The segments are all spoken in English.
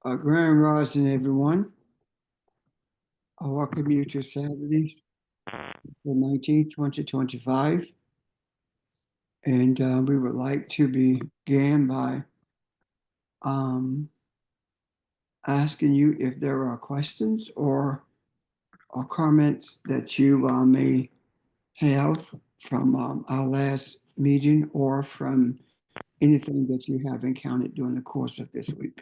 Grand Rising, everyone. I welcome you to Saturday, the 19th, 2025. And we would like to begin by um, asking you if there are questions or comments that you may have from our last meeting or from anything that you have encountered during the course of this week.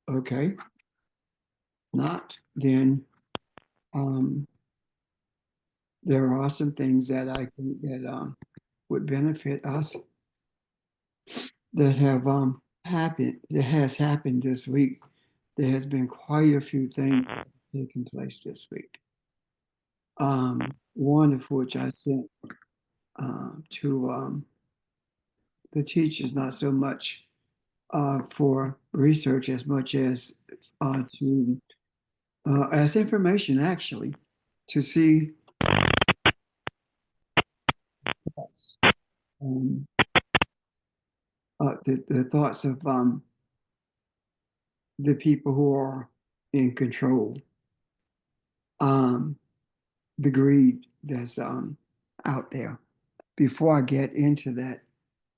Okay. Not, then um, there are some things that I think that would benefit us that have happened this week. There has been quite a few things that have taken place this week. One of which I sent to the teachers, not so much for research as much as to as information, actually, to see thoughts, um, the thoughts of the people who are in control, um, the greed that's out there. Before I get into that,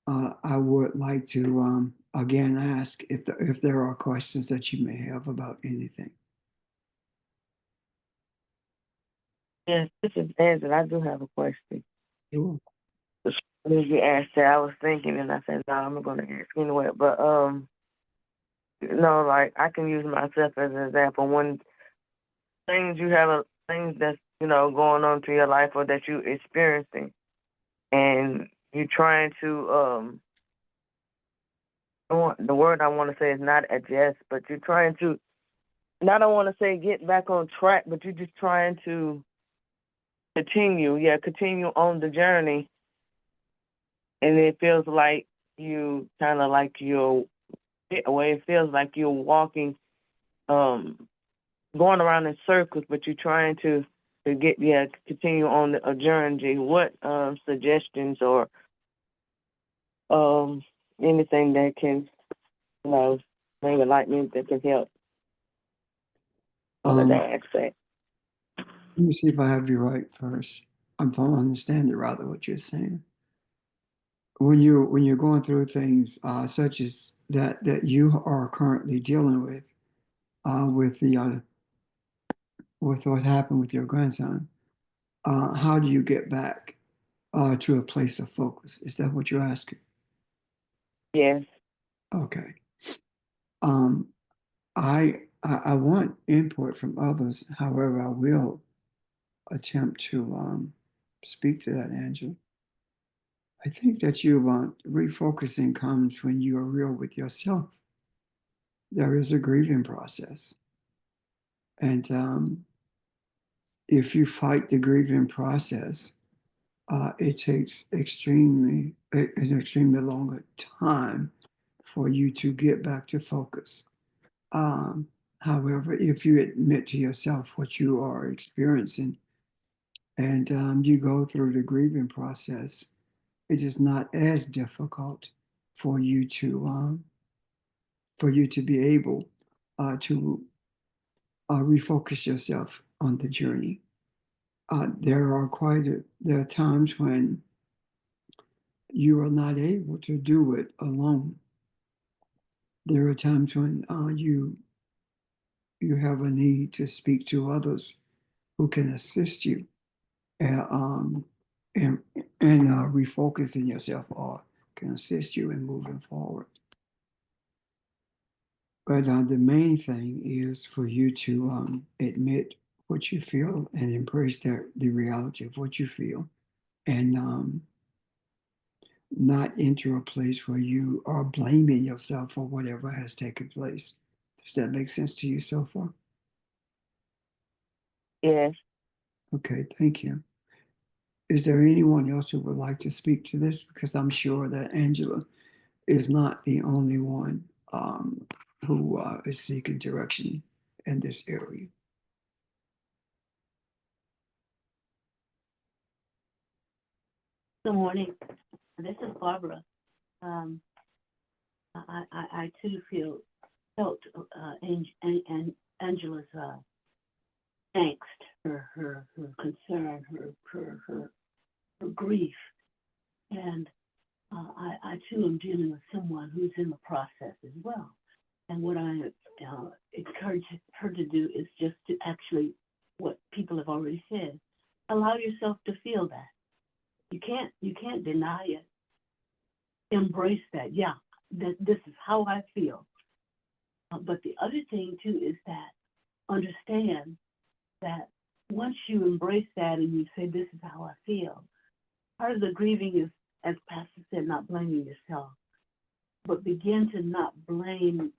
I would like to again ask if there are questions that you may have about anything. Yes, this is Angela. I do have a question. Sure. When you asked that, I was thinking, and I said, "No, I'm going to ask anyway." But like I can use myself as an example. When things that's going on to your life or that you experiencing, and you're trying to the word I want to say is not adjust, but you're trying to. Not I want to say get back on track, but you're just trying to continue. Yeah, continue on the journey, and it feels like you kind of like you're away. It feels like you're walking, um, going around in circles, but you're trying to continue on a journey. What suggestions or um anything that can you know maybe enlightenment that can help on Um, that aspect? Let me see if I have you right first. I'm trying to understand it rather what you're saying. When you're going through things such as that you are currently dealing with the with what happened with your grandson, how do you get back to a place of focus? Is that what you're asking? Yes. Okay. Um, I want input from others. However, I will attempt to speak to that, Angela. I think that you want refocusing comes when you are real with yourself. There is a grieving process, and if you fight the grieving process, it takes an extremely longer time for you to get back to focus. Um, However, if you admit to yourself what you are experiencing and you go through the grieving process, it is not as difficult for you to be able to refocus yourself on the journey. There are times when you are not able to do it alone. There are times when you have a need to speak to others who can assist you and and, refocusing yourself or can assist you in moving forward. But the main thing is for you to admit what you feel and embrace the reality of what you feel, and not enter a place where you are blaming yourself for whatever has taken place. Does that make sense to you so far? Yes. Okay, thank you. Is there anyone else who would like to speak to this? Because I'm sure that Angela is not the only one who is seeking direction in this area. Good morning. This is Barbara. I too felt Angela's angst, her concern, her grief, and I too am dealing with someone who's in the process as well. And what I encourage her to do is just to actually, what people have already said, allow yourself to feel that. You can't deny it. Embrace that. Yeah, this is how I feel. But the other thing too is that understand that once you embrace that and you say, this is how I feel, part of the grieving is, as Pastor said, not blaming yourself, but begin to not blame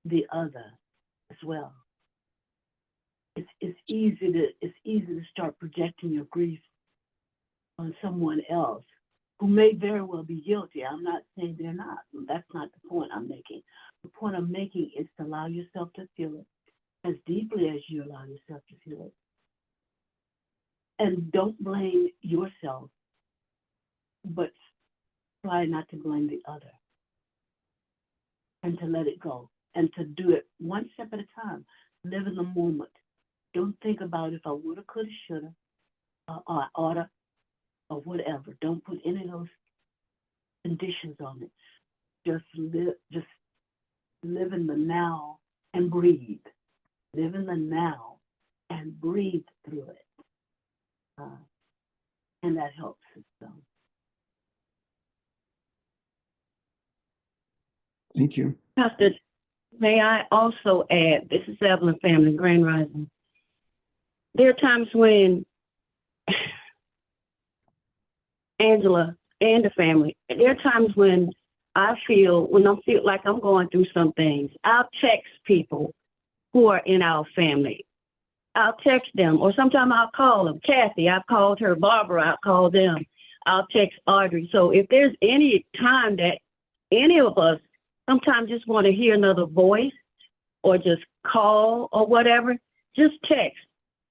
the other as well. It's easy to start projecting your grief on someone else who may very well be guilty. I'm not saying they're not. That's not the point I'm making. The point I'm making is to allow yourself to feel it as deeply as you allow yourself to feel it. And don't blame yourself, but try not to blame the other. And to let it go. And to do it one step at a time. Live in the moment. Don't think about if I woulda, coulda, shoulda, or I oughta, or whatever. Don't put any of those conditions on it. Just live in the now and breathe. Live in the now and breathe through it. And that helps. So. Thank you. Pastor, may I also add, this is Evelyn Family, Grand Rising. There are times when Angela and the family, there are times when I feel like I'm going through some things, I'll text people who are in our family. I'll text them, or sometimes I'll call them. Kathy, I've called her. Barbara, I'll call them. I'll text Audrey. So if there's any time that any of us sometimes just want to hear another voice or just call or whatever, just text.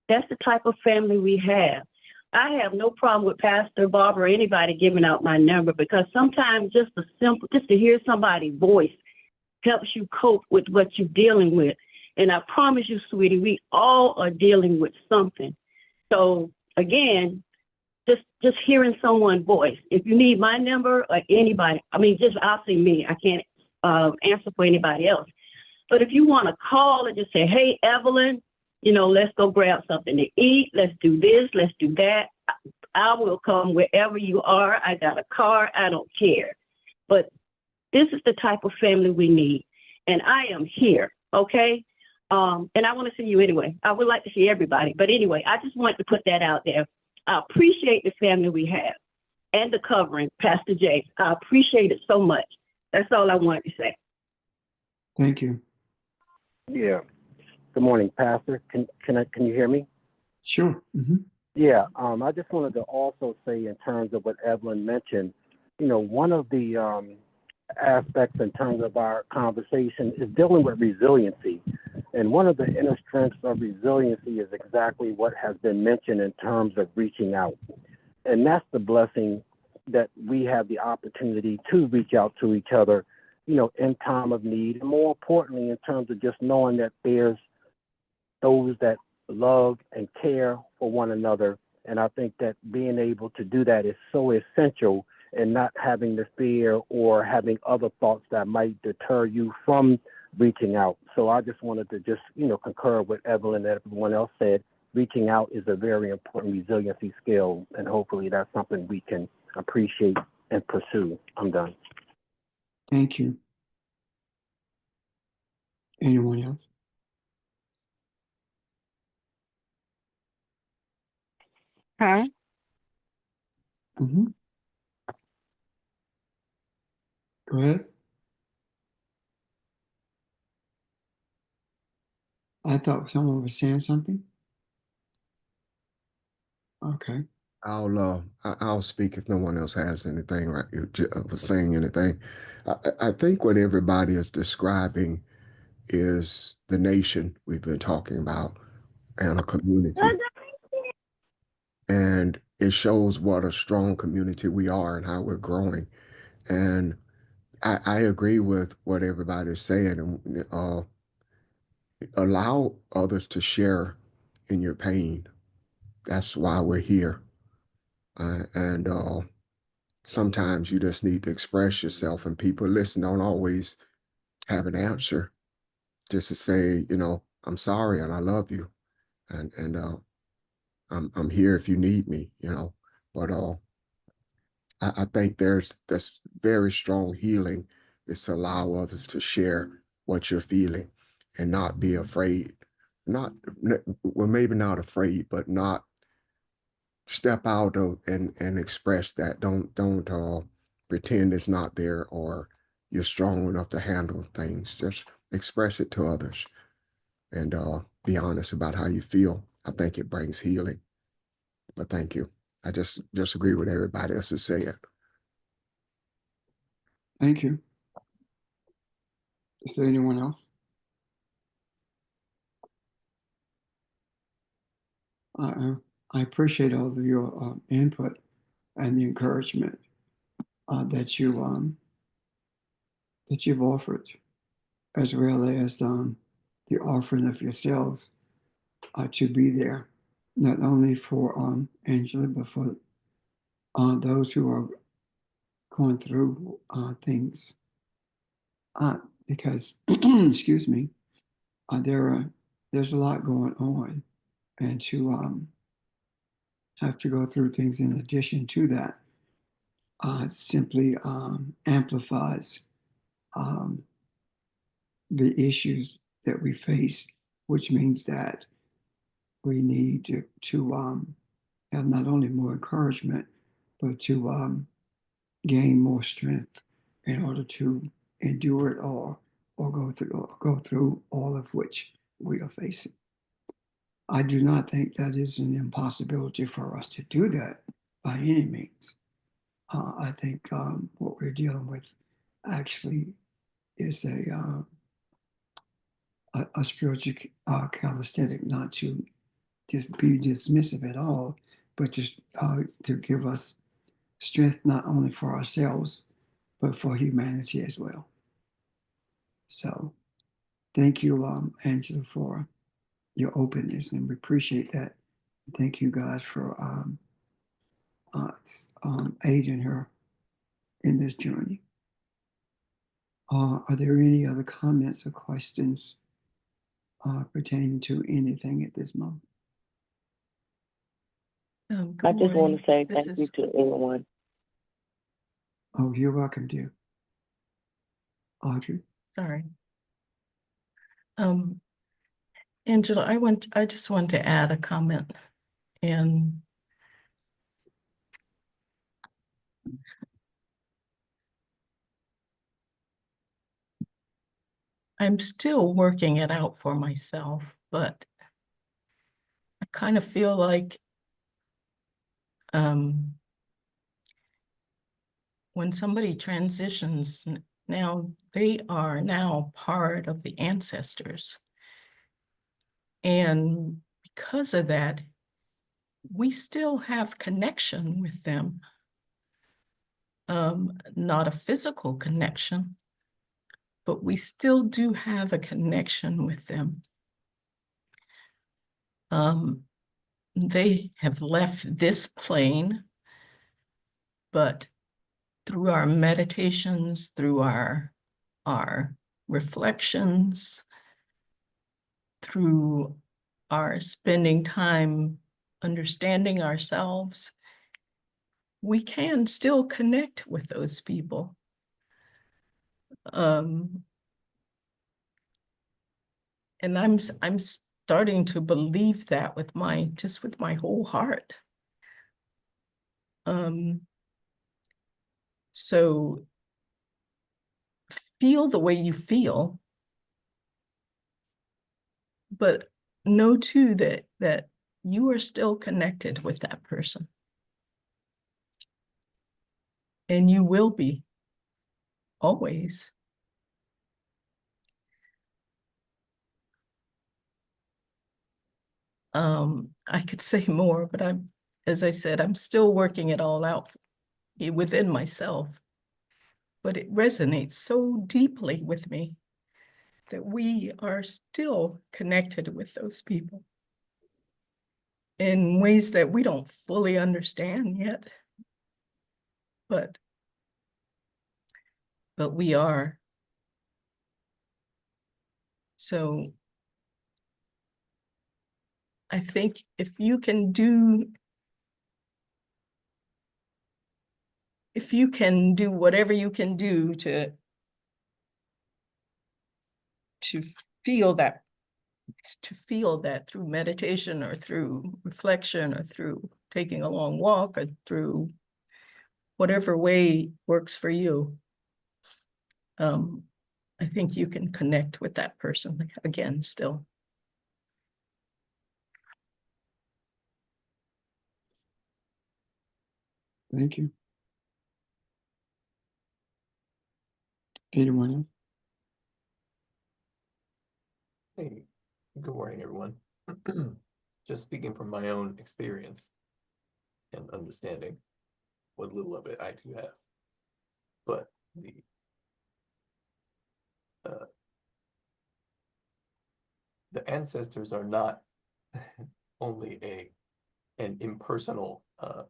That's the type of family we have. I have no problem with Pastor Barbara or anybody giving out my number, because sometimes just to hear somebody's voice helps you cope with what you're dealing with. And I promise you, sweetie, we all are dealing with something. So again, just hearing someone's voice. If you need my number or anybody, I'll say me. I can't answer for anybody else. But if you want to call and just say, hey, Evelyn, let's go grab something to eat. Let's do this. Let's do that. I will come wherever you are. I got a car. I don't care. But this is the type of family we need. And I am here, okay? And I want to see you anyway. I would like to see everybody. But anyway, I just wanted to put that out there. I appreciate the family we have and the covering, Pastor Jay. I appreciate it so much. That's all I wanted to say. Thank you. Yeah. Good morning, Pastor. Can you hear me? Sure. Mm-hmm. Yeah. I just wanted to also say, in terms of what Evelyn mentioned, one of the aspects in terms of our conversation is dealing with resiliency. And one of the inner strengths of resiliency is exactly what has been mentioned in terms of reaching out. And that's the blessing that we have the opportunity to reach out to each other, in time of need. And more importantly, in terms of just knowing that there's those that love and care for one another. And I think that being able to do that is so essential, and not having the fear or having other thoughts that might deter you from reaching out. So I just wanted to concur with Evelyn and everyone else said. Reaching out is a very important resiliency skill, and hopefully that's something we can appreciate and pursue. I'm done. Thank you. Anyone else? Huh? Mm-hmm. Go ahead. I thought someone was saying something. Okay. I'll speak if no one else has anything, right? Was saying anything. I think what everybody is describing is the nation we've been talking about and a community. And it shows what a strong community we are and how we're growing. And I agree with what everybody's saying, and allow others to share in your pain. That's why we're here. And sometimes you just need to express yourself, and people listen don't always have an answer. Just to say, I'm sorry and I love you, and I'm here if you need me. But I think that's very strong healing is to allow others to share what you're feeling and not be afraid. Not well, maybe not afraid, but not step out of and express that. Don't pretend it's not there or you're strong enough to handle things. Just express it to others and be honest about how you feel. I think it brings healing. But thank you. I just agree with everybody else is saying. Thank you. Is there anyone else? I appreciate all of your input and the encouragement that you've offered, as well as the offering of yourselves to be there, not only for Angela, but for those who are going through things. Because, excuse me, there's a lot going on, and to have to go through things in addition to that simply amplifies um, the issues that we face, which means that we need to have not only more encouragement, but to gain more strength in order to endure it all or go through all of which we are facing. I do not think that is an impossibility for us to do that by any means. I think what we're dealing with actually is a spiritual calisthenic, not to just be dismissive at all, but just to give us strength not only for ourselves, but for humanity as well. So thank you, Angela, for your openness, and we appreciate that. Thank you guys for aiding her in this journey. Are there any other comments or questions pertaining to anything at this moment? I Good just want morning. to say This thank you is, to everyone. Oh, you're welcome, dear. Audrey? sorry. Angela, I just wanted to add a comment, and I'm still working it out for myself, but I kind of feel like when somebody transitions, now they are now part of the ancestors. And because of that, we still have connection with them. Not a physical connection, but we still do have a connection with them. They have left this plane, but through our meditations, through our reflections, through our spending time understanding ourselves, we can still connect with those people. And I'm starting to believe that with my whole heart. So feel the way you feel, but know too that you are still connected with that person. And you will be, always. I could say more, but as I said, I'm still working it all out within myself. But it resonates so deeply with me that we are still connected with those people in ways that we don't fully understand yet. But we are. So I think if you can do whatever you can do to feel that, through meditation or through reflection or through taking a long walk or through whatever way works for you, I think you can connect with that person again still. Thank you. Anyone else? Hey, good morning, everyone. Just speaking from my own experience and understanding what little of it I do have. But the ancestors are not only an impersonal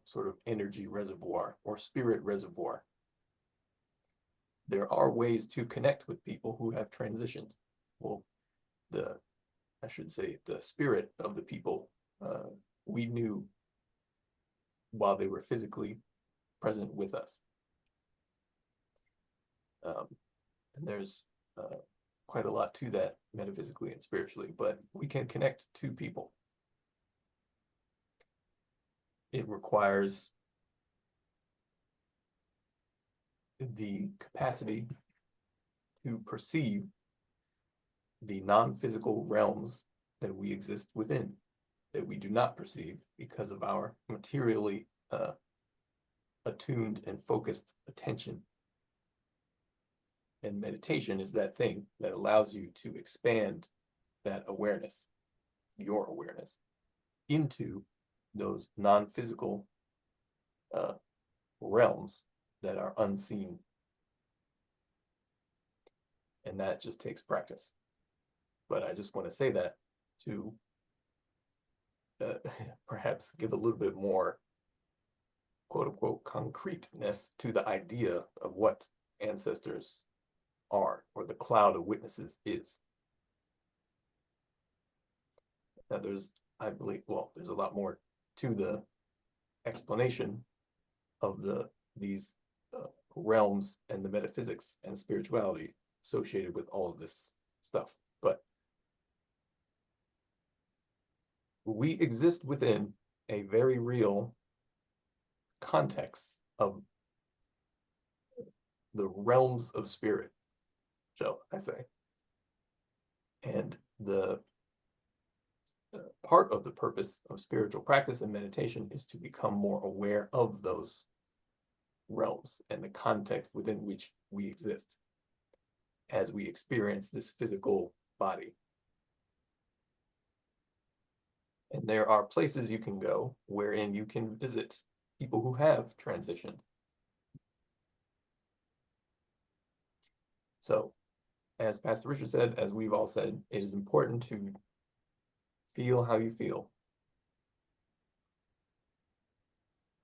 sort of energy reservoir or spirit reservoir. There are ways to connect with people who have transitioned. Well, I should say, the spirit of the people we knew while they were physically present with us. And there's quite a lot to that metaphysically and spiritually, but we can connect to people. It requires the capacity to perceive the non-physical realms that we exist within, that we do not perceive because of our materially attuned and focused attention. And meditation is that thing that allows you to expand that awareness, your awareness, into those non-physical realms that are unseen. And that just takes practice. But I just want to say that to perhaps give a little bit more quote unquote concreteness to the idea of what ancestors are, or the cloud of witnesses is. Now there's, I believe, well, there's a lot more to the explanation of these realms and the metaphysics and spirituality associated with all of this stuff. But we exist within a very real context of the realms of spirit, shall I say. And the part of the purpose of spiritual practice and meditation is to become more aware of those realms and the context within which we exist as we experience this physical body. And there are places you can go wherein you can visit people who have transitioned. So, as Pastor Richard said, as we've all said, it is important to feel how you feel.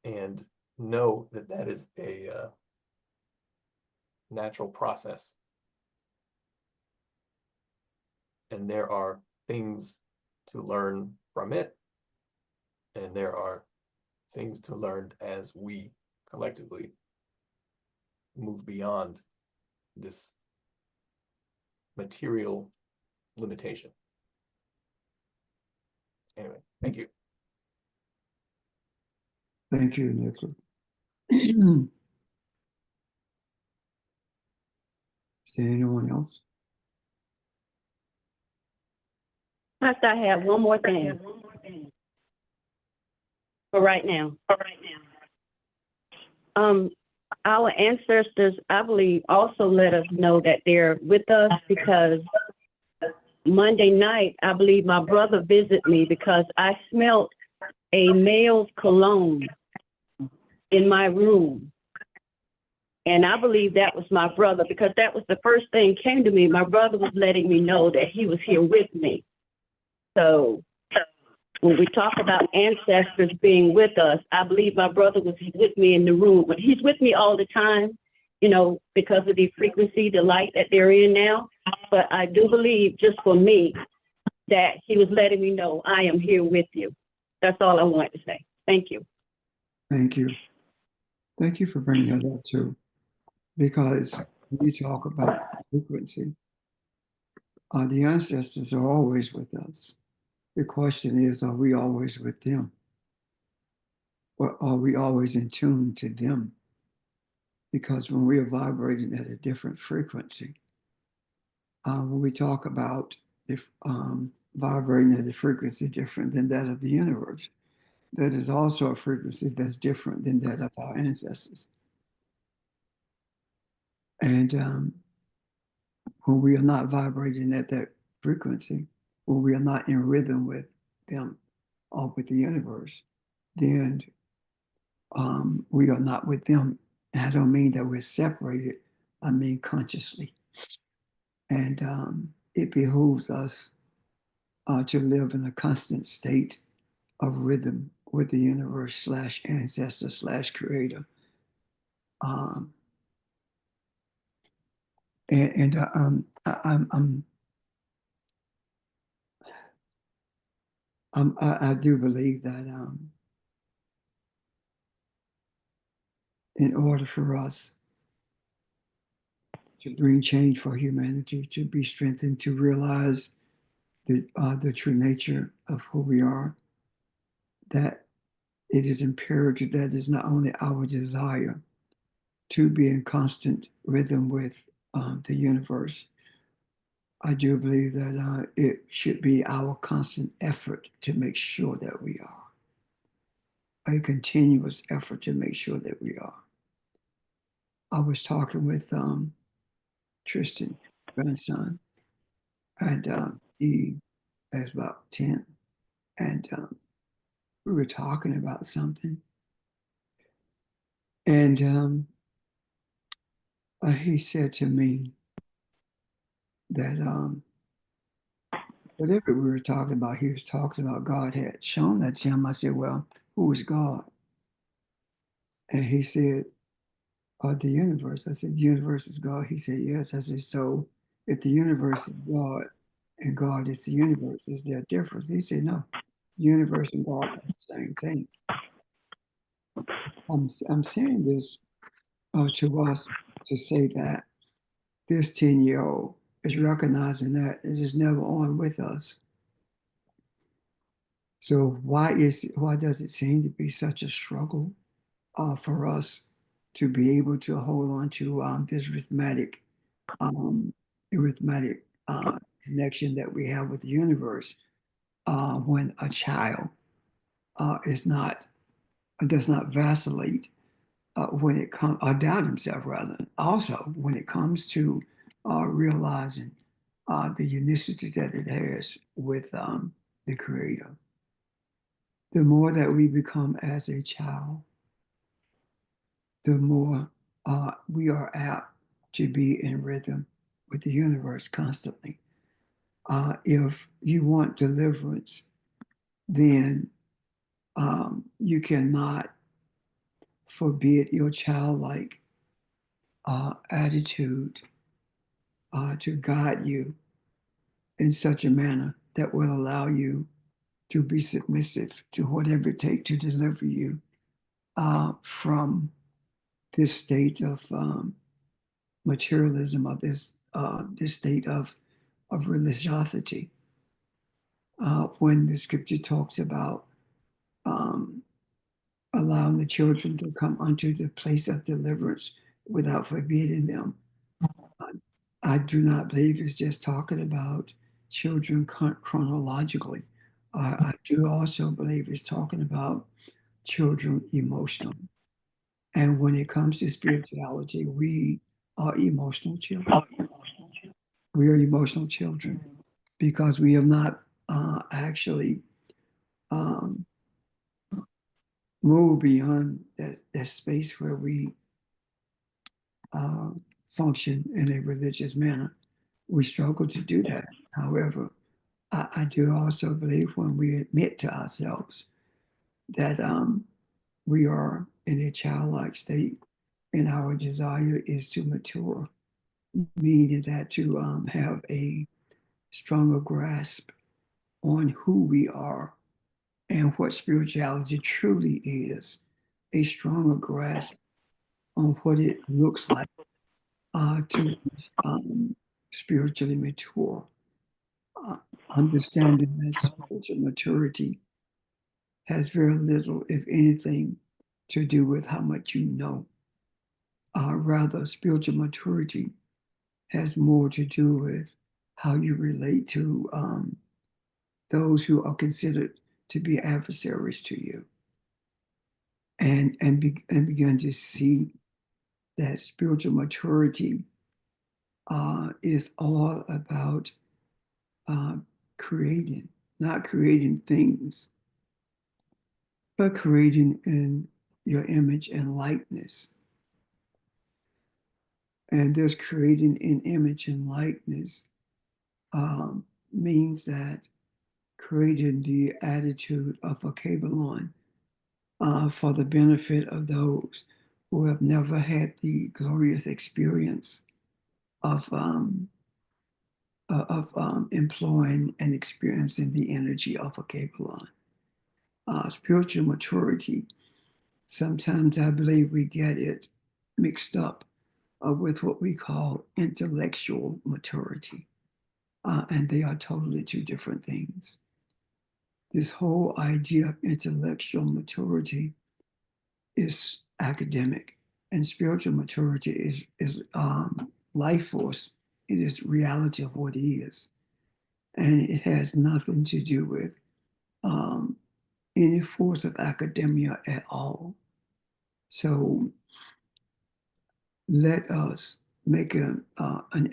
And know that that is a natural process. And there are things to learn from it. And there are things to learn as we collectively move beyond this material limitation. Anyway, thank you. Thank you, Nicola. Is there anyone else? Pastor, I have one more thing. For right now. Our ancestors, I believe, also let us know that they're with us, because Monday night, I believe my brother visited me because I smelled a male's cologne in my room. And I believe that was my brother, because that was the first thing came to me. My brother was letting me know that he was here with me. So when we talk about ancestors being with us, I believe my brother was with me in the room, but he's with me all the time, you know, because of the frequency, the light that they're in now. But I do believe, just for me, that he was letting me know I am here with you. That's all I wanted to say. Thank you. Thank you. Thank you for bringing that up too, because when you talk about frequency, the ancestors are always with us. The question is, are we always with them? Or are we always in tune to them? Because when we are vibrating at a different frequency, when we talk about the, vibrating at a frequency different than that of the universe, that is also a frequency that's different than that of our ancestors. And when we are not vibrating at that frequency, when we are not in rhythm with them or with the universe, then we are not with them. And I don't mean that we're separated, I mean consciously. And it behooves us to live in a constant state of rhythm with the universe slash ancestor slash creator. I do believe that in order for us to bring change for humanity, to be strengthened, to realize the true nature of who we are, that it is imperative that is not only our desire to be in constant rhythm with the universe. I do believe that it should be our constant effort to make sure that we are. A continuous effort to make sure that we are. I was talking with Tristan, grandson, and he is about 10. And we were talking about something. And he said to me that whatever we were talking about, he was talking about God had shown that to him. I said, well, who is God? And he said, the universe. I said, the universe is God. He said, yes. I said, so if the universe is God and God is the universe, is there a difference? He said, no, the universe and God are the same thing. I'm saying this to us to say that this 10-year-old is recognizing that it is never on with us. So why does it seem to be such a struggle for us to be able to hold on to this arithmetic connection that we have with the universe when a child does not vacillate when it comes, or doubt himself rather. Also, when it comes to realizing the unicity that it has with the Creator. The more that we become as a child, the more we are apt to be in rhythm with the universe constantly. If you want deliverance, then you cannot forbid your childlike attitude to guide you in such a manner that will allow you to be submissive to whatever it takes to deliver you from this state of materialism, of this state of religiosity. When the scripture talks about allowing the children to come unto the place of deliverance without forbidding them, I do not believe it's just talking about children chronologically. I do also believe it's talking about children emotionally. And when it comes to spirituality, we are emotional children. We are emotional children because we have not actually move beyond that space where we function in a religious manner. We struggle to do that. However, I do also believe when we admit to ourselves that we are in a childlike state and our desire is to mature, meaning that to have a stronger grasp on who we are and what spirituality truly is, a stronger grasp on what it looks like to spiritually mature. Understanding that spiritual maturity has very little, if anything, to do with how much you know. Rather, spiritual maturity has more to do with how you relate to those who are considered to be adversaries to you, and begin to see that spiritual maturity is all about creating, not creating things, but creating in your image and likeness. And this creating in image and likeness means that creating the attitude of a Kabbalon for the benefit of those who have never had the glorious experience of employing and experiencing the energy of a Kabbalon. Spiritual maturity, sometimes I believe we get it mixed up with what we call intellectual maturity. And they are totally two different things. This whole idea of intellectual maturity is academic, and spiritual maturity is life force. It is reality of what is, and it has nothing to do with any force of academia at all. So let us make an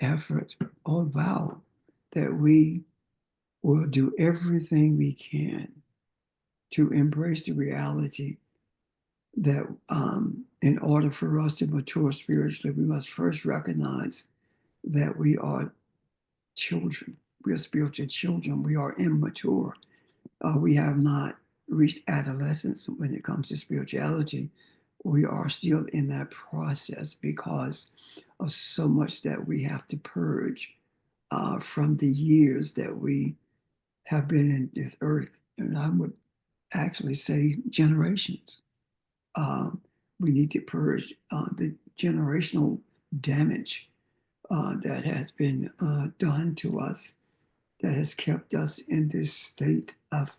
effort or vow that we will do everything we can to embrace the reality that in order for us to mature spiritually, we must first recognize that we are children. We are spiritual children. We are immature. We have not reached adolescence when it comes to spirituality. We are still in that process because of so much that we have to purge from the years that we have been in this earth. And I would actually say generations. We need to purge the generational damage that has been done to us, that has kept us in this state of,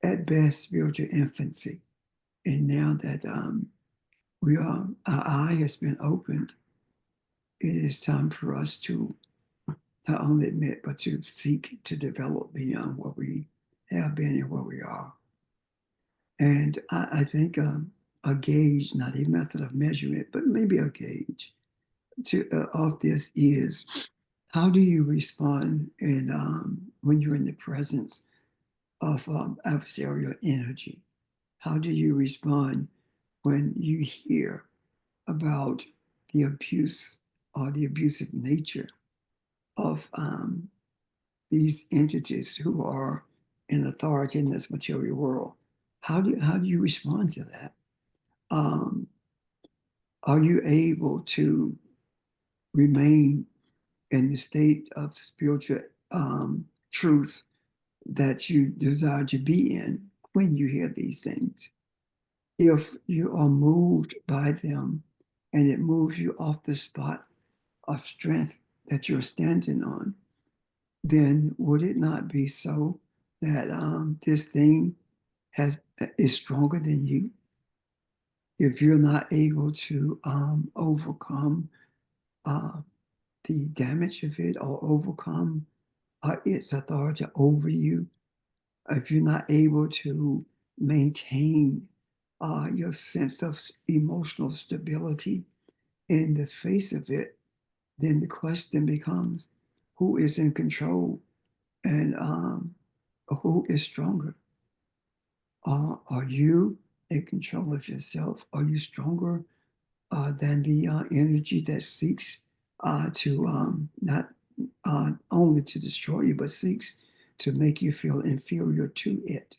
at best, spiritual infancy. And now that our eye has been opened, it is time for us to not only admit, but to seek to develop beyond what we have been and where we are. And I think a gauge, not a method of measurement, but maybe a gauge of this is, how do you respond when you're in the presence of adversarial energy? How do you respond when you hear about the abuse or the abusive nature of these entities who are in authority in this material world? How do you respond to that? Are you able to remain in the state of spiritual truth that you desire to be in when you hear these things? If you are moved by them and it moves you off the spot of strength that you're standing on, then would it not be so that this thing is stronger than you? If you're not able to overcome the damage of it or overcome its authority over you, if you're not able to maintain your sense of emotional stability in the face of it, then the question becomes, who is in control and who is stronger? Are you in control of yourself? Are you stronger than the energy that seeks to not only to destroy you, but seeks to make you feel inferior to it?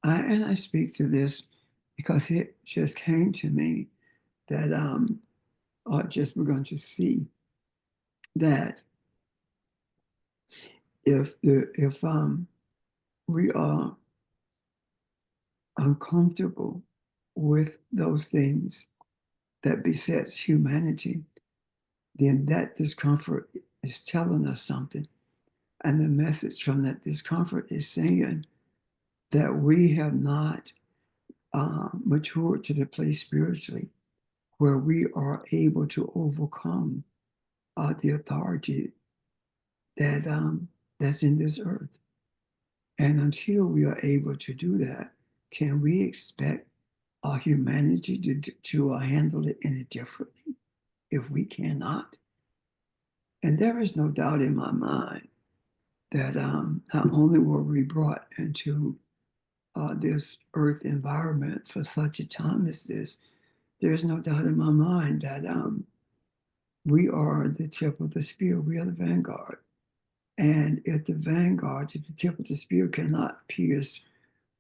And I speak to this because it just came to me that I just begun to see that if we are uncomfortable with those things that besets humanity, then that discomfort is telling us something. And the message from that discomfort is saying that we have not matured to the place spiritually where we are able to overcome the authority that that's in this earth. And until we are able to do that, can we expect our humanity to handle it any differently if we cannot? And there is no doubt in my mind that not only were we brought into this earth environment for such a time as this, there's no doubt in my mind that we are the tip of the spear. We are the vanguard. And if the vanguard, if the tip of the spear cannot pierce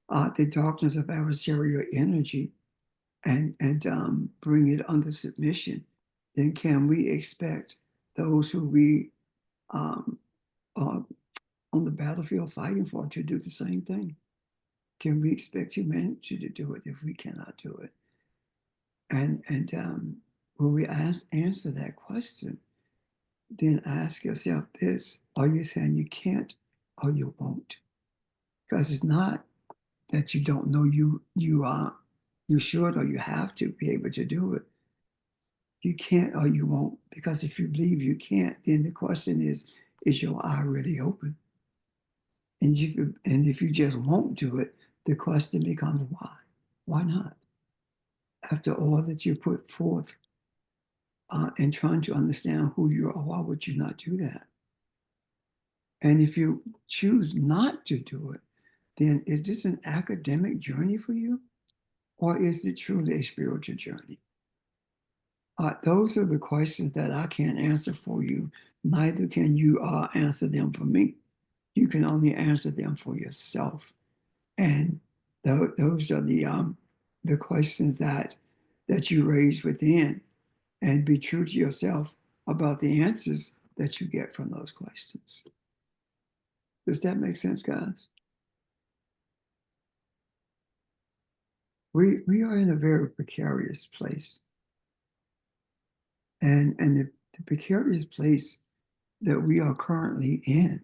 the darkness of adversarial energy and bring it under submission, then can we expect those who we are on the battlefield fighting for to do the same thing? Can we expect humanity to do it if we cannot do it? And when we answer that question, then ask yourself this: are you saying you can't or you won't? Because it's not that you don't know you should or you have to be able to do it. You can't or you won't. Because if you believe you can't, then the question is your eye really open? And if you just won't do it, the question becomes why? Why not? After all that you put forth in trying to understand who you are, why would you not do that? And if you choose not to do it, then is this an academic journey for you? Or is it truly a spiritual journey? Those are the questions that I can't answer for you. Neither can you answer them for me. You can only answer them for yourself. And those are the questions that you raise within, and be true to yourself about the answers that you get from those questions. Does that make sense, guys? We are in a very precarious place. And the precarious place that we are currently in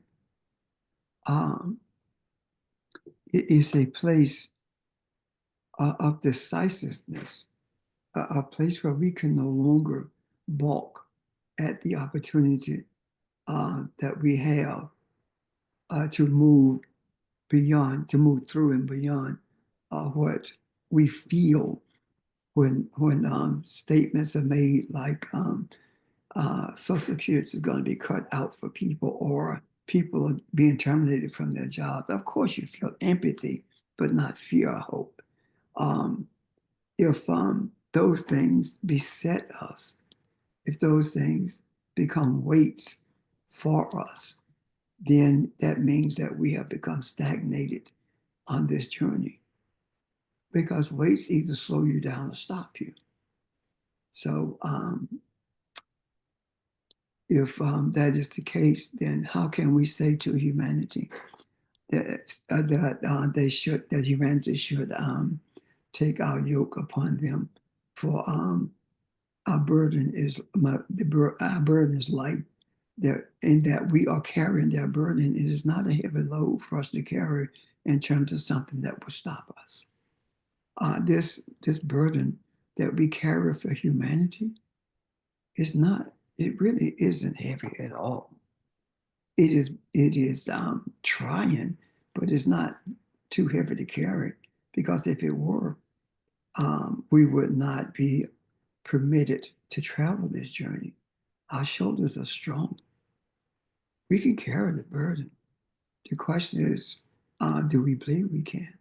it is a place of decisiveness, a place where we can no longer balk at the opportunity that we have to move beyond, to move through and beyond what we feel when statements are made like Social Security is going to be cut out for people, or people are being terminated from their jobs. Of course, you feel empathy, but not fear or hope. If those things beset us, if those things become weights for us, then that means that we have become stagnated on this journey, because weights either slow you down or stop you. So if that is the case, then how can we say to humanity that humanity should take our yoke upon them, for our burden is light. In that we are carrying their burden. It is not a heavy load for us to carry in terms of something that will stop us. This burden that we carry for humanity is not. It really isn't heavy at all. It is trying, but it's not too heavy to carry, because if it were, we would not be permitted to travel this journey. Our shoulders are strong. We can carry the burden. The question is, do we believe we can?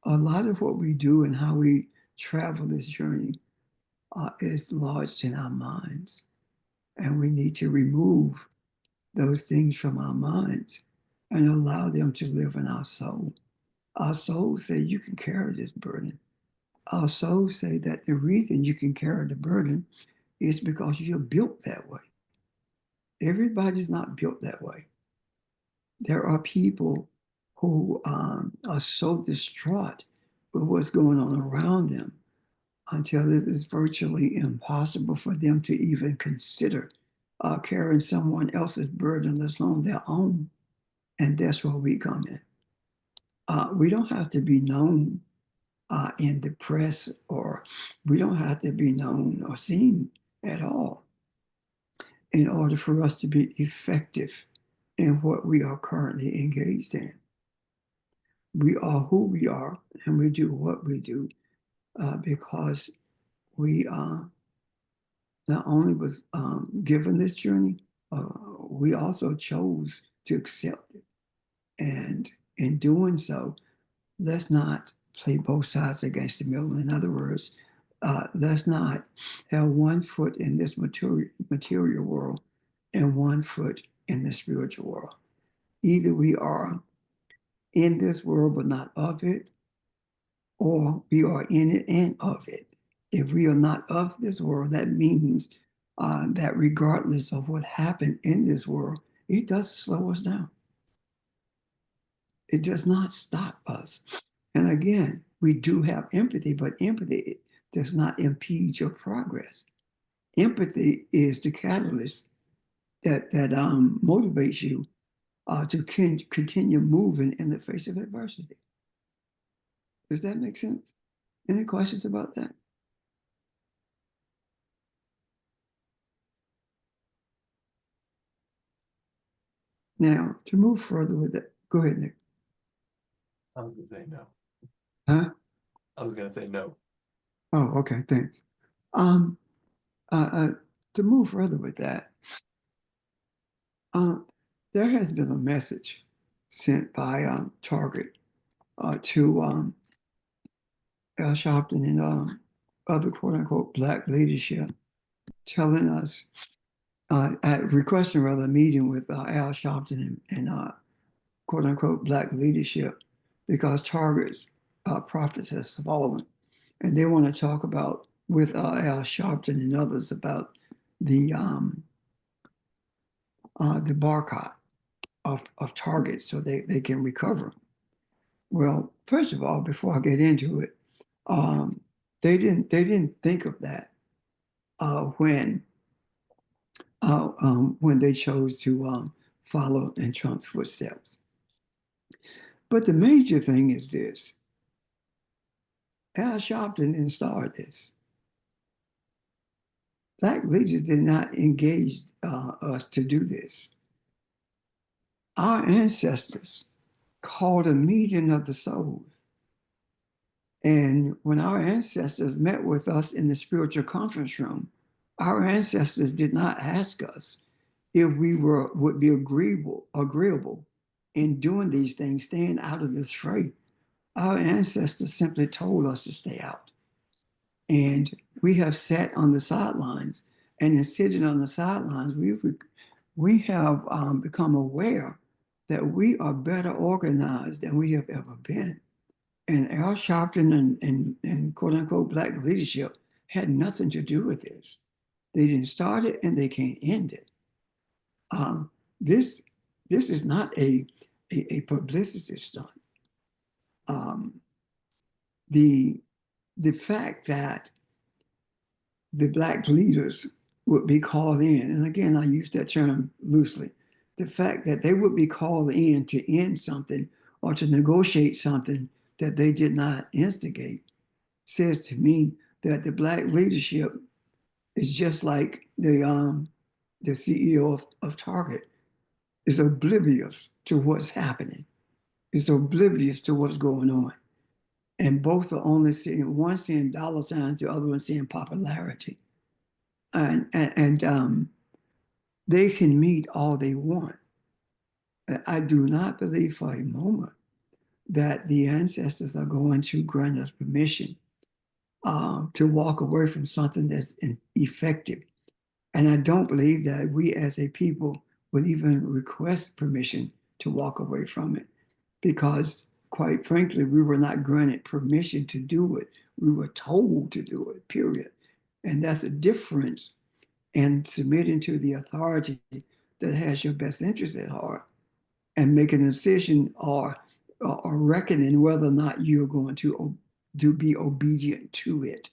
a lot of what we do and how we travel this journey is lodged in our minds. And we need to remove those things from our minds and allow them to live in our soul. Our soul say you can carry this burden. Our soul say that the reason you can carry the burden is because you're built that way. Everybody's not built that way. There are people who are so distraught with what's going on around them until it is virtually impossible for them to even consider carrying someone else's burden, let alone their own. And that's where we come in. We don't have to be known in the press, or we don't have to be known or seen at all in order for us to be effective in what we are currently engaged in. We are who we are, and we do what we do because we not only was given this journey, we also chose to accept it. And in doing so, let's not play both sides against the middle. In other words, let's not have one foot in this material world and one foot in the spiritual world. Either we are in this world but not of it, or we are in it and of it. If we are not of this world, that means that regardless of what happened in this world, it does slow us down. It does not stop us. And again, we do have empathy, but empathy does not impede your progress. Empathy is the catalyst that motivates you to continue moving in the face of adversity. Does that make sense? Any questions about that? Now, to move further with it, go ahead, Nick. I was gonna say no. Huh? I was gonna say no. Oh, okay, thanks. To move further with that, there has been a message sent by Target to Al Sharpton and other quote unquote Black leadership, telling us, requesting rather a meeting with Al Sharpton and quote unquote Black leadership because Target's profits has fallen. And they want to talk about with Al Sharpton and others about the boycott of Target so they can recover. Well, first of all, before I get into it, they didn't think of that when they chose to follow in Trump's footsteps. But the major thing is this: Al Sharpton didn't start this. Black leaders did not engage us to do this. Our ancestors called a meeting of the souls. And when our ancestors met with us in the spiritual conference room, our ancestors did not ask us if we would be agreeable in doing these things, staying out of this fray. Our ancestors simply told us to stay out. And we have sat on the sidelines, and in sitting on the sidelines, we have become aware that we are better organized than we have ever been. And Al Sharpton and quote unquote Black leadership had nothing to do with this. They didn't start it and they can't end it. This is not a publicity stunt. The fact that the Black leaders would be called in, and again, I use that term loosely, the fact that they would be called in to end something or to negotiate something that they did not instigate says to me that the Black leadership is just like the CEO of Target is oblivious to what's happening. It's oblivious to what's going on. And both are only seeing, one seeing dollar signs, the other one seeing popularity. And they can meet all they want. I do not believe for a moment that the ancestors are going to grant us permission to walk away from something that's effective. And I don't believe that we as a people would even request permission to walk away from it because, quite frankly, we were not granted permission to do it. We were told to do it, period. And that's a difference in submitting to the authority that has your best interest at heart and making a decision or reckoning whether or not you're going to be obedient to it.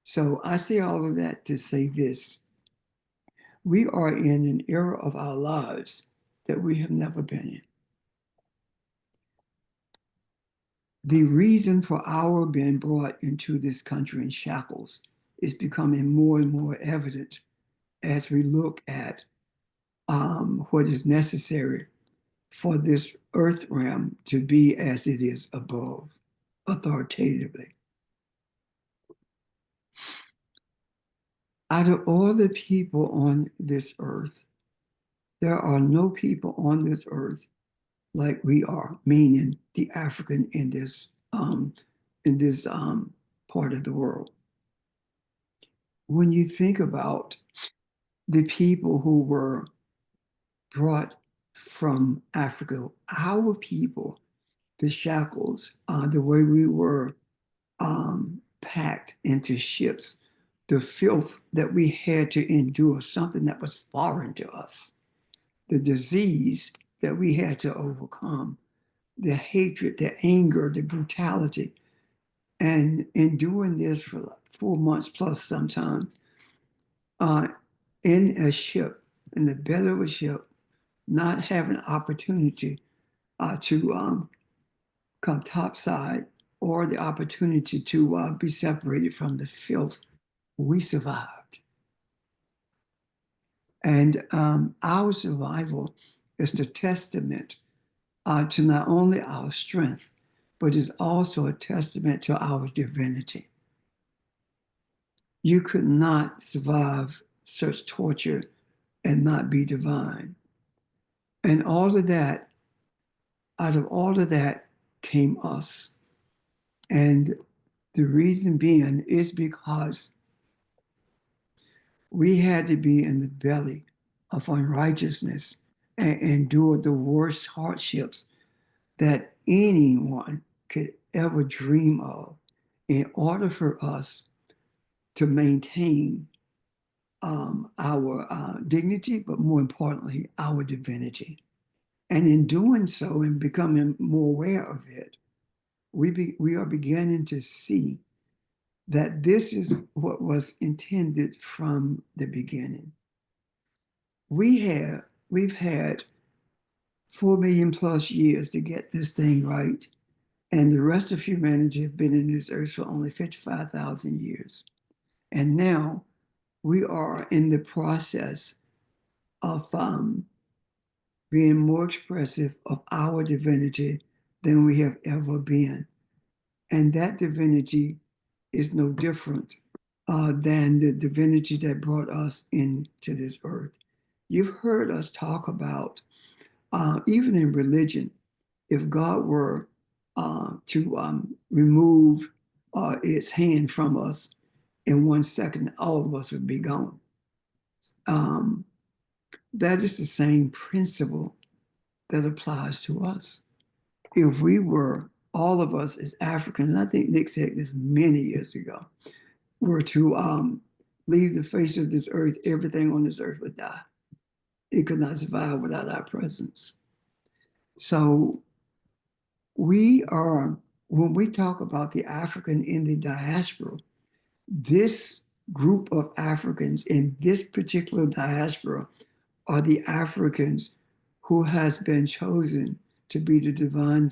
So I say all of that to say this. We are in an era of our lives that we have never been in. The reason for our being brought into this country in shackles is becoming more and more evident as we look at what is necessary for this earth realm to be as it is above, authoritatively. Out of all the people on this earth, there are no people on this earth like we are, meaning the African in this part of the world. When you think about the people who were brought from Africa, our people, the shackles, the way we were packed into ships, the filth that we had to endure, something that was foreign to us, the disease that we had to overcome, the hatred, the anger, the brutality. And in doing this for like 4 months plus sometimes, in a ship, in the bed of a ship, not having opportunity to come topside or the opportunity to be separated from the filth, we survived. And our survival is the testament to not only our strength, but is also a testament to our divinity. You could not survive such torture and not be divine. And all of that, out of all of that came us. And the reason being is because we had to be in the belly of unrighteousness and endure the worst hardships that anyone could ever dream of in order for us to maintain our dignity, but more importantly, our divinity. And in doing so and becoming more aware of it, we are beginning to see that this is what was intended from the beginning. We've had 4 million plus years to get this thing right, and the rest of humanity has been in this earth for only 55,000 years. And now we are in the process of being more expressive of our divinity than we have ever been. And that divinity is no different than the divinity that brought us into this earth. You've heard us talk about, even in religion, if God were to remove its hand from us in 1 second, all of us would be gone. That is the same principle that applies to us. If we were, all of us as African, and I think Nick said this many years ago, were to leave the face of this earth, everything on this earth would die. It could not survive without our presence. So we are, when we talk about the African in the diaspora, this group of Africans in this particular diaspora are the Africans who has been chosen to be the divine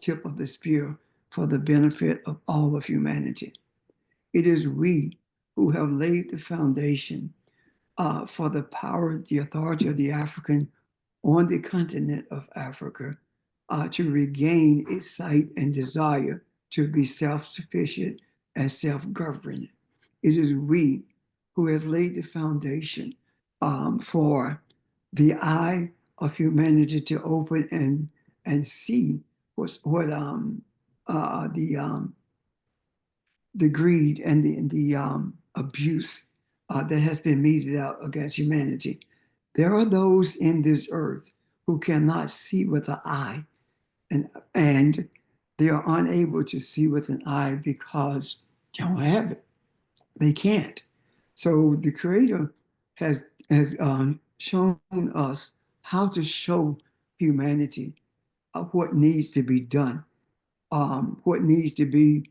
tip of the spear for the benefit of all of humanity. It is we who have laid the foundation for the power, the authority of the African on the continent of Africa to regain its sight and desire to be self-sufficient and self-governed. It is we who have laid the foundation for the eye of humanity to open and see the greed and the abuse that has been meted out against humanity. There are those in this earth who cannot see with the eye, and they are unable to see with an eye because they don't have it. They can't. So the Creator has shown us how to show humanity what needs to be done, what needs to be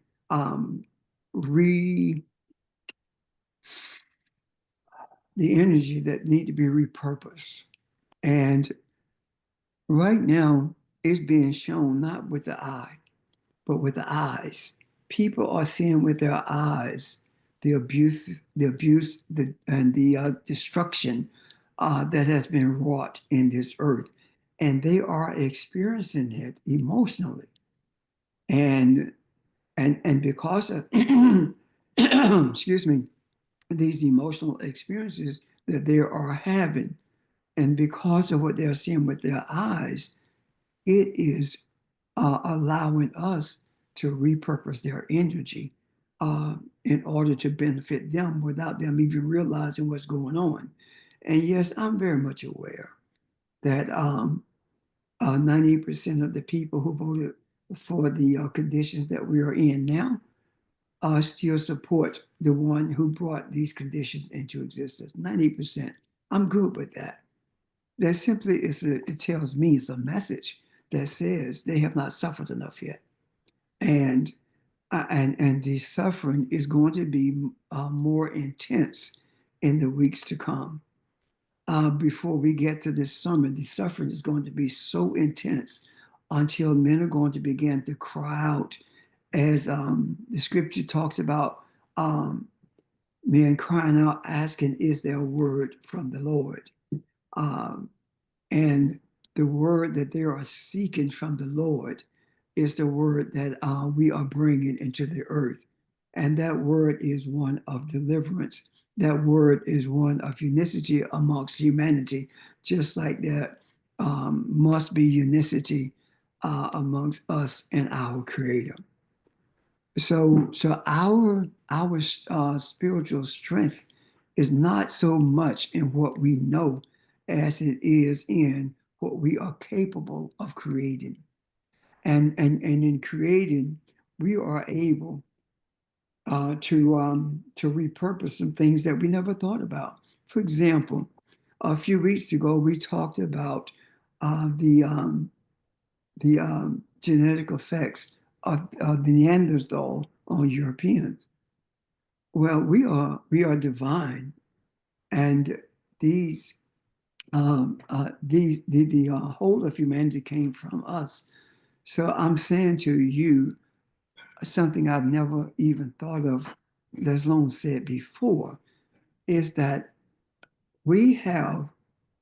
re the energy that need to be repurposed. And right now, it's being shown not with the eye, but with the eyes. People are seeing with their eyes and the destruction that has been wrought in this earth, and they are experiencing it emotionally. And because of excuse me, these emotional experiences that they are having, and because of what they're seeing with their eyes, it is allowing us to repurpose their energy in order to benefit them without them even realizing what's going on. And yes, I'm very much aware that 90% of the people who voted for the conditions that we are in now still support the one who brought these conditions into existence. 90%. I'm good with that. That simply it tells me it's a message that says they have not suffered enough yet. And the suffering is going to be more intense in the weeks to come. Before we get to this summer, the suffering is going to be so intense until men are going to begin to cry out, as the scripture talks about men crying out, asking, "Is there a word from the Lord?" Um, and the word that they are seeking from the Lord is the word that we are bringing into the earth. And that word is one of deliverance. That word is one of unicity amongst humanity, just like that must be unicity amongst us and our Creator. So our spiritual strength is not so much in what we know as it is in what we are capable of creating. And in creating, we are able to repurpose some things that we never thought about. For example, a few weeks ago, we talked about the genetic effects of the Neanderthal on Europeans. Well, we are divine, and these the whole of humanity came from us. So I'm saying to you something I've never even thought of, let alone said before, is that we have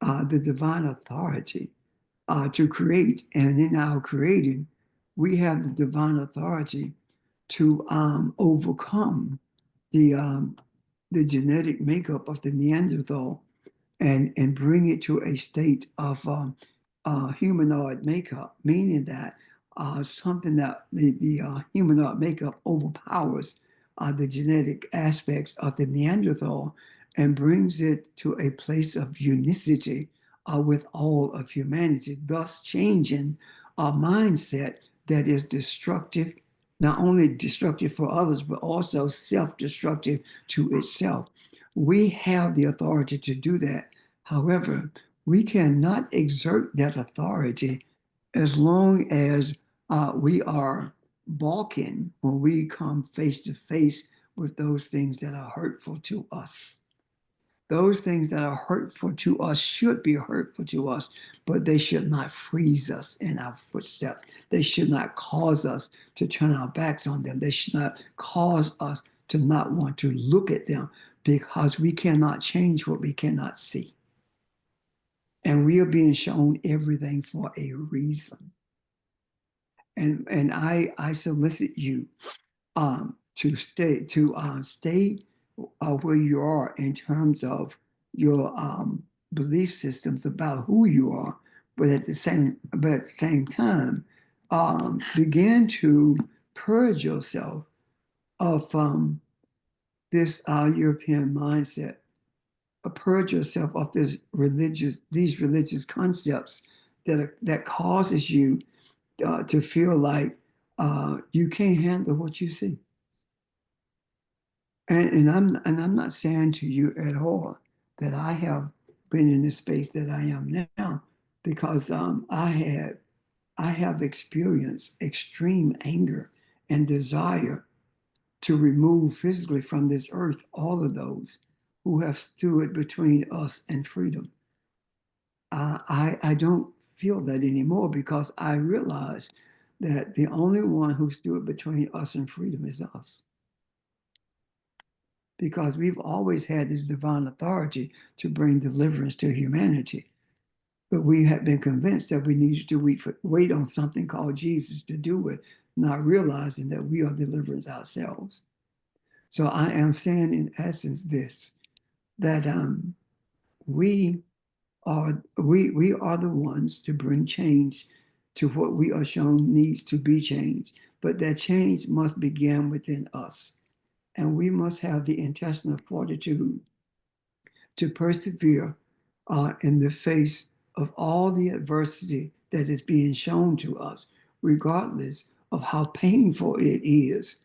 the divine authority to create, and in our creating, we have the divine authority to overcome the genetic makeup of the Neanderthal and bring it to a state of humanoid makeup, meaning that something that the humanoid makeup overpowers the genetic aspects of the Neanderthal and brings it to a place of unicity with all of humanity, thus changing a mindset that is destructive, not only destructive for others, but also self-destructive to itself. We have the authority to do that. However, we cannot exert that authority as long as we are balking when we come face to face with those things that are hurtful to us. Those things that are hurtful to us should be hurtful to us, but they should not freeze us in our footsteps. They should not cause us to turn our backs on them. They should not cause us to not want to look at them, because we cannot change what we cannot see. And we are being shown everything for a reason. And I solicit you to stay where you are in terms of your belief systems about who you are, but at the same time, begin to purge yourself of this European mindset, purge yourself of these religious concepts that causes you to feel like you can't handle what you see. And I'm not saying to you at all that I have been in the space that I am now, because I have experienced extreme anger and desire to remove physically from this earth all of those who have stood between us and freedom. I don't feel that anymore, because I realize that the only one who stood between us and freedom is us. Because we've always had this divine authority to bring deliverance to humanity. But we have been convinced that we needed to wait on something called Jesus to do it, not realizing that we are deliverers ourselves. So I am saying in essence this, that we are the ones to bring change to what we are shown needs to be changed. But that change must begin within us. And we must have the intestinal fortitude to persevere in the face of all the adversity that is being shown to us, regardless of how painful it is.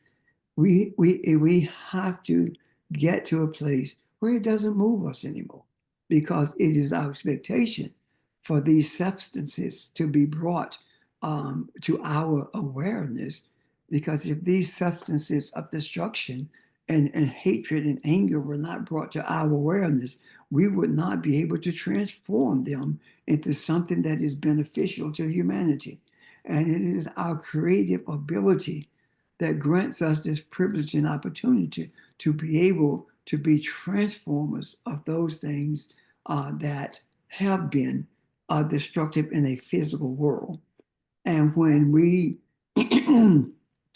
We have to get to a place where it doesn't move us anymore, because it is our expectation for these substances to be brought to our awareness. Because if these substances of destruction and hatred and anger were not brought to our awareness, we would not be able to transform them into something that is beneficial to humanity. And it is our creative ability that grants us this privilege and opportunity to be able to be transformers of those things that have been destructive in a physical world. And when we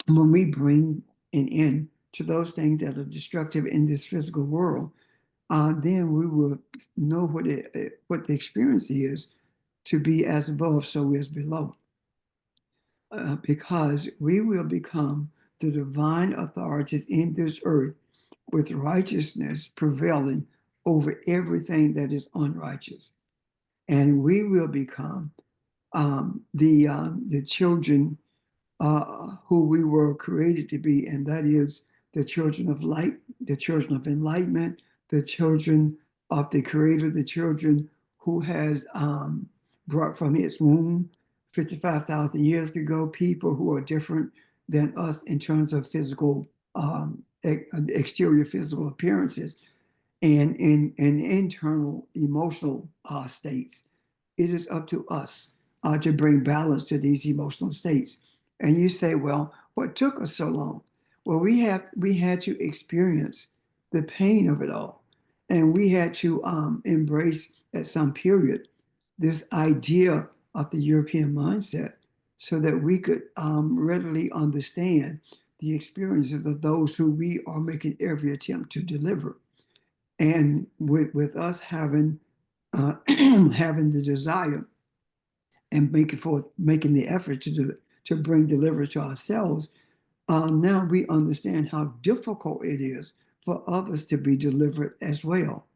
when we bring an end to those things that are destructive in this physical world, then we will know what the experience is to be as above, so is below. Because we will become the divine authorities in this earth, with righteousness prevailing over everything that is unrighteous. And we will become the children who we were created to be, and that is the children of light, the children of enlightenment, the children of the Creator, the children who has brought from its womb 55,000 years ago people who are different than us in terms of physical, exterior physical appearances, and in internal emotional states. It is up to us to bring balance to these emotional states. And you say, well, what took us so long? Well, we had to experience the pain of it all. And we had to embrace at some period this idea of the European mindset, so that we could readily understand the experiences of those who we are making every attempt to deliver. And with us having having the desire and making the effort to bring deliverance to ourselves, now we understand how difficult it is for others to be delivered as well.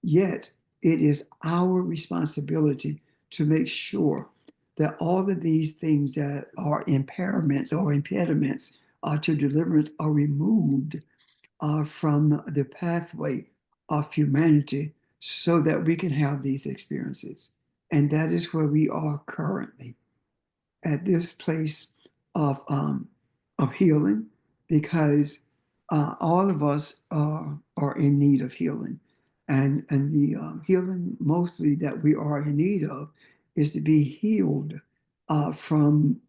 Yet it is our responsibility to make sure that all of these things that are impairments or impediments to deliverance are removed from the pathway of humanity, so that we can have these experiences. And that is where we are currently, at this place of healing, because all of us are in need of healing. And the healing mostly that we are in need of is to be healed from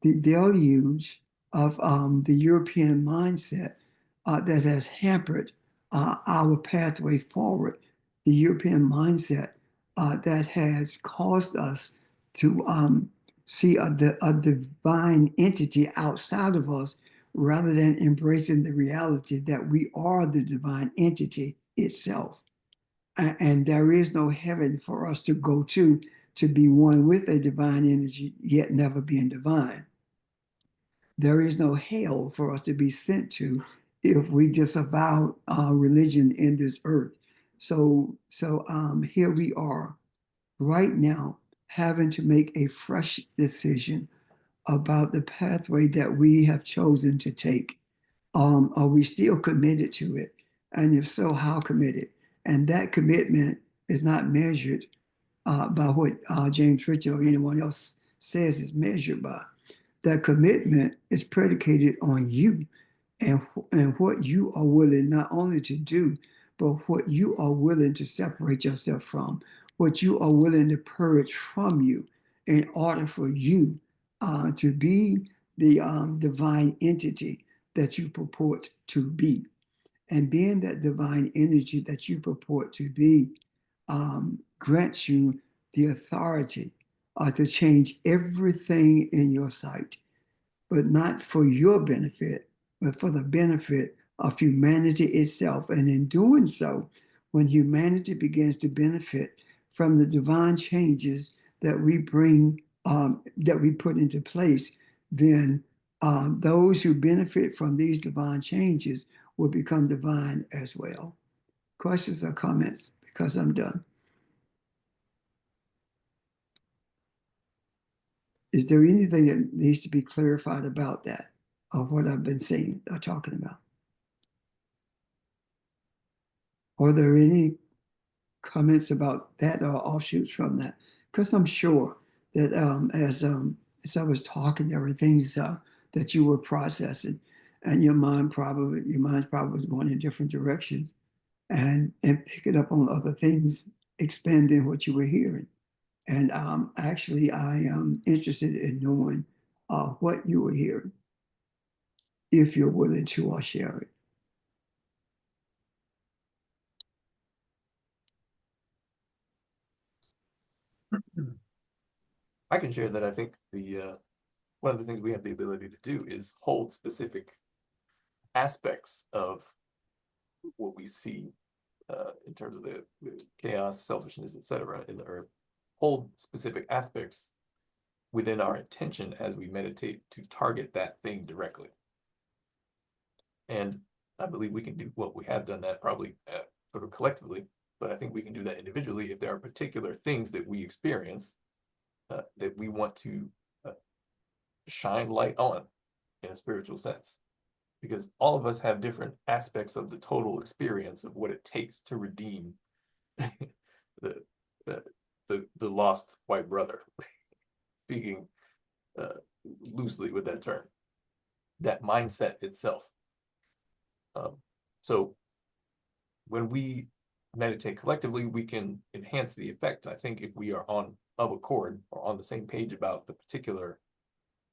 the deluge of the European mindset that has hampered our pathway forward. The European mindset that has caused us to see a divine entity outside of us, rather than embracing the reality that we are the divine entity itself. And there is no heaven for us to go to be one with a divine energy, yet never being divine. there is no hell for us to be sent to if we disavow religion in this earth. So here we are right now having to make a fresh decision about the pathway that we have chosen to take. Are we still committed to it? And if so, how committed? And that commitment is not measured by what James Richard or anyone else says is measured by. That commitment is predicated on you and what you are willing not only to do, but what you are willing to separate yourself from, what you are willing to purge from you in order for you to be the divine entity that you purport to be. And being that divine energy that you purport to be grants you the authority to change everything in your sight, but not for your benefit, but for the benefit of humanity itself. And in doing so, when humanity begins to benefit from the divine changes that we bring, that we put into place, then those who benefit from these divine changes will become divine as well. Questions or comments? Because I'm done. Is there anything that needs to be clarified about that, of what I've been saying or talking about? Are there any comments about that or offshoots from that? Because I'm sure that as I was talking, there were things that you were processing, and your mind's probably was going in different directions, and picking up on other things, expanding what you were hearing. And actually, I am interested in knowing what you were hearing, if you're willing to share it. I can share that. I think the one of the things we have the ability to do is hold specific aspects of what we see in terms of the chaos, selfishness, etc. in the earth. Hold specific aspects within our intention as we meditate to target that thing directly. And I believe we can do what we have done that probably sort of collectively, but I think we can do that individually if there are particular things that we experience that we want to shine light on in a spiritual sense. Because all of us have different aspects of the total experience of what it takes to redeem the, the lost white brother, speaking loosely with that term, that mindset itself. So when we meditate collectively, we can enhance the effect. I think if we are of accord or on the same page about the particular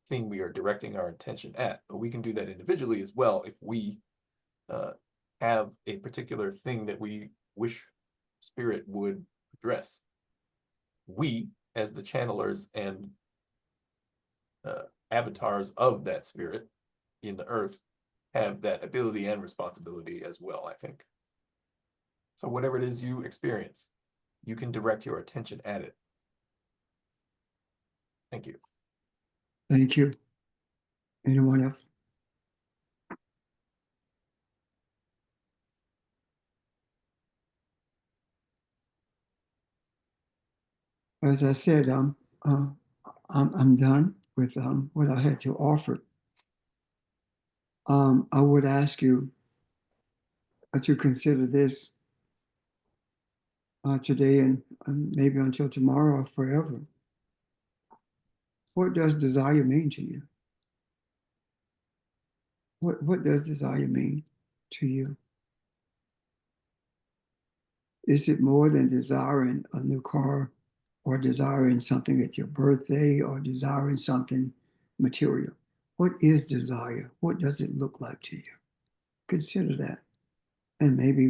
thing we are directing our attention at, but we can do that individually as well if we have a particular thing that we wish spirit would address. We, as the channelers and avatars of that spirit in the earth, have that ability and responsibility as well, I think. So whatever it is you experience, you can direct your attention at it. Thank you. Thank you. Anyone else? As I said, I'm done with what I had to offer. I would ask you to consider this today and maybe until tomorrow or forever. What does desire mean to you? What does desire mean to you? Is it more than desiring a new car, or desiring something at your birthday, or desiring something material? What is desire? What does it look like to you? Consider that. And maybe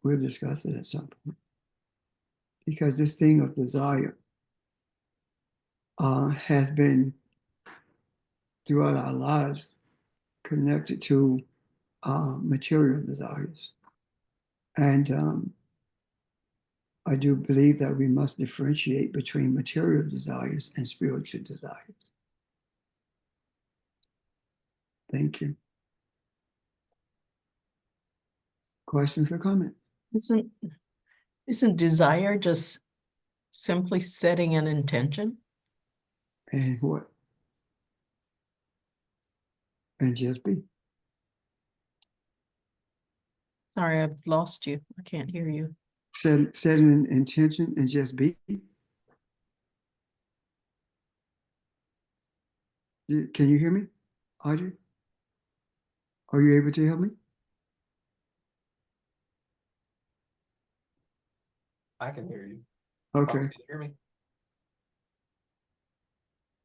we'll discuss it at some point. Because this thing of desire has been throughout our lives connected to material desires. And I do believe that we must differentiate between material desires and spiritual desires. Thank you. Questions or comments? Isn't desire just simply setting an intention? And what? And just be. Sorry, I've lost you. I can't hear you. Set an intention and just be. Can you hear me, Audrey? Are you able to help me? I can hear you. Okay. Can you hear me?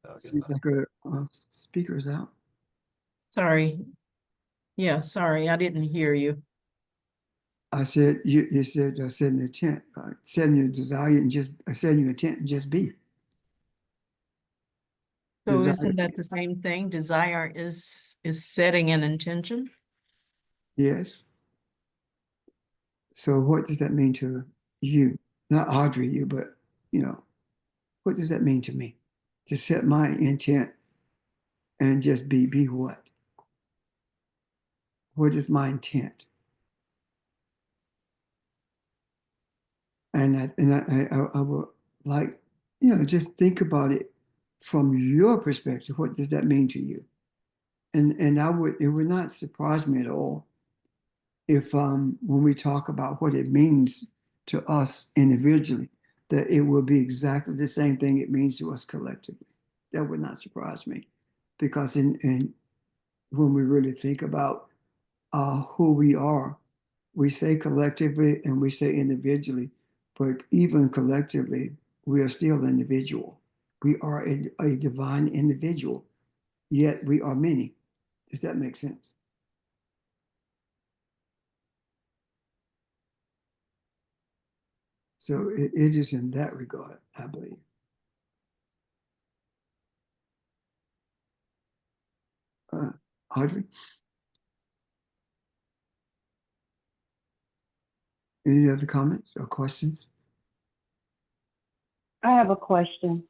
No, I guess Seems not. like a speaker's out. Sorry. Yeah, sorry, I didn't hear you. I said, you said, set an intent, setting your desire and just, setting your intent and just be. So Desire, isn't that the same thing? Desire is setting an intention? yes. So what does that mean to you? Not Audrey, you, but, what does that mean to me? To set my intent and just be what? What is my intent? And I would like, just think about it from your perspective. What does that mean to you? And it would not surprise me at all if when we talk about what it means to us individually, that it will be exactly the same thing it means to us collectively. That would not surprise me, because in when we really think about who we are, we say collectively and we say individually, but even collectively, we are still individual. We are a divine individual, yet we are many. Does that make sense? So it is in that regard, I believe. Audrey, any other comments or questions? I have a question.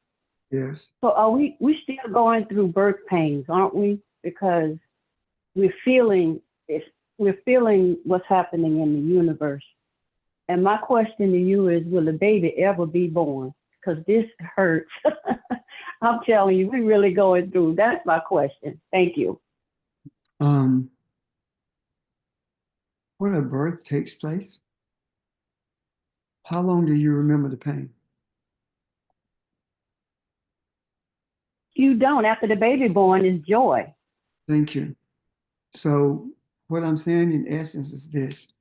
Yes. So are we still going through birth pains, aren't we? Because we're feeling what's happening in the universe. And my question to you is, will a baby ever be born? Because this hurts. I'm telling you, we're really going through. That's my question. Thank you. When a birth takes place, how long do you remember the pain? You don't. After the baby born is joy. Thank you. So what I'm saying in essence is this: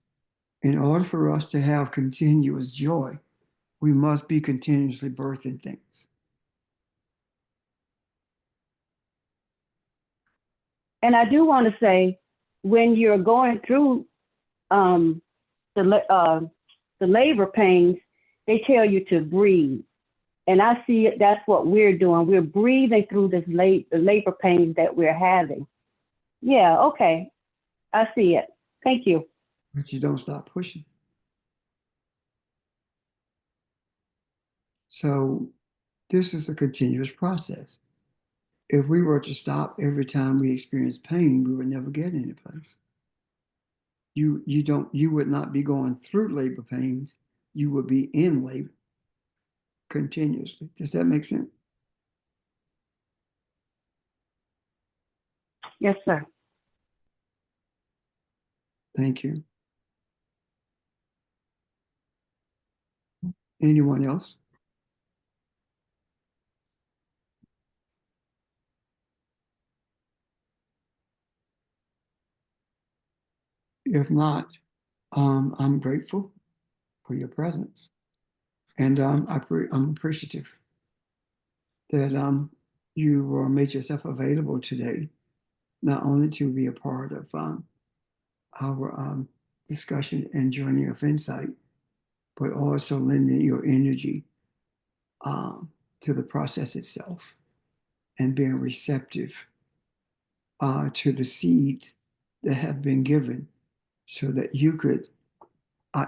in order for us to have continuous joy, we must be continuously birthing things. And I do want to say, when you're going through the labor pains, they tell you to breathe. And I see it, that's what we're doing. We're breathing through this the labor pains that we're having. Yeah, okay. I see it. Thank you. But you don't stop pushing. So this is a continuous process. If we were to stop every time we experience pain, we would never get any place. You would not be going through labor pains. You would be in labor continuously. Does that make sense? Yes, sir. Thank you. Anyone else? If not, I'm grateful for your presence, and I'm appreciative that you made yourself available today, not only to be a part of our discussion and journey of insight, but also lending your energy to the process itself and being receptive to the seeds that have been given so that you could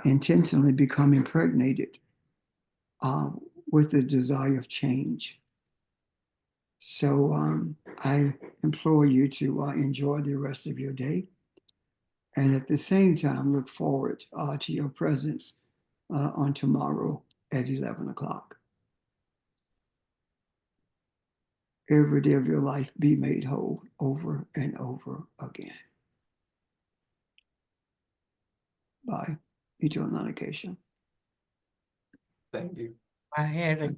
intentionally become impregnated with the desire of change. So I implore you to enjoy the rest of your day. And at the same time, look forward to your presence on tomorrow at 11 o'clock. Every day of your life be made whole over and over again. Bye. Eternal non-occasion. Thank you. I had a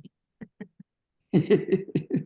It's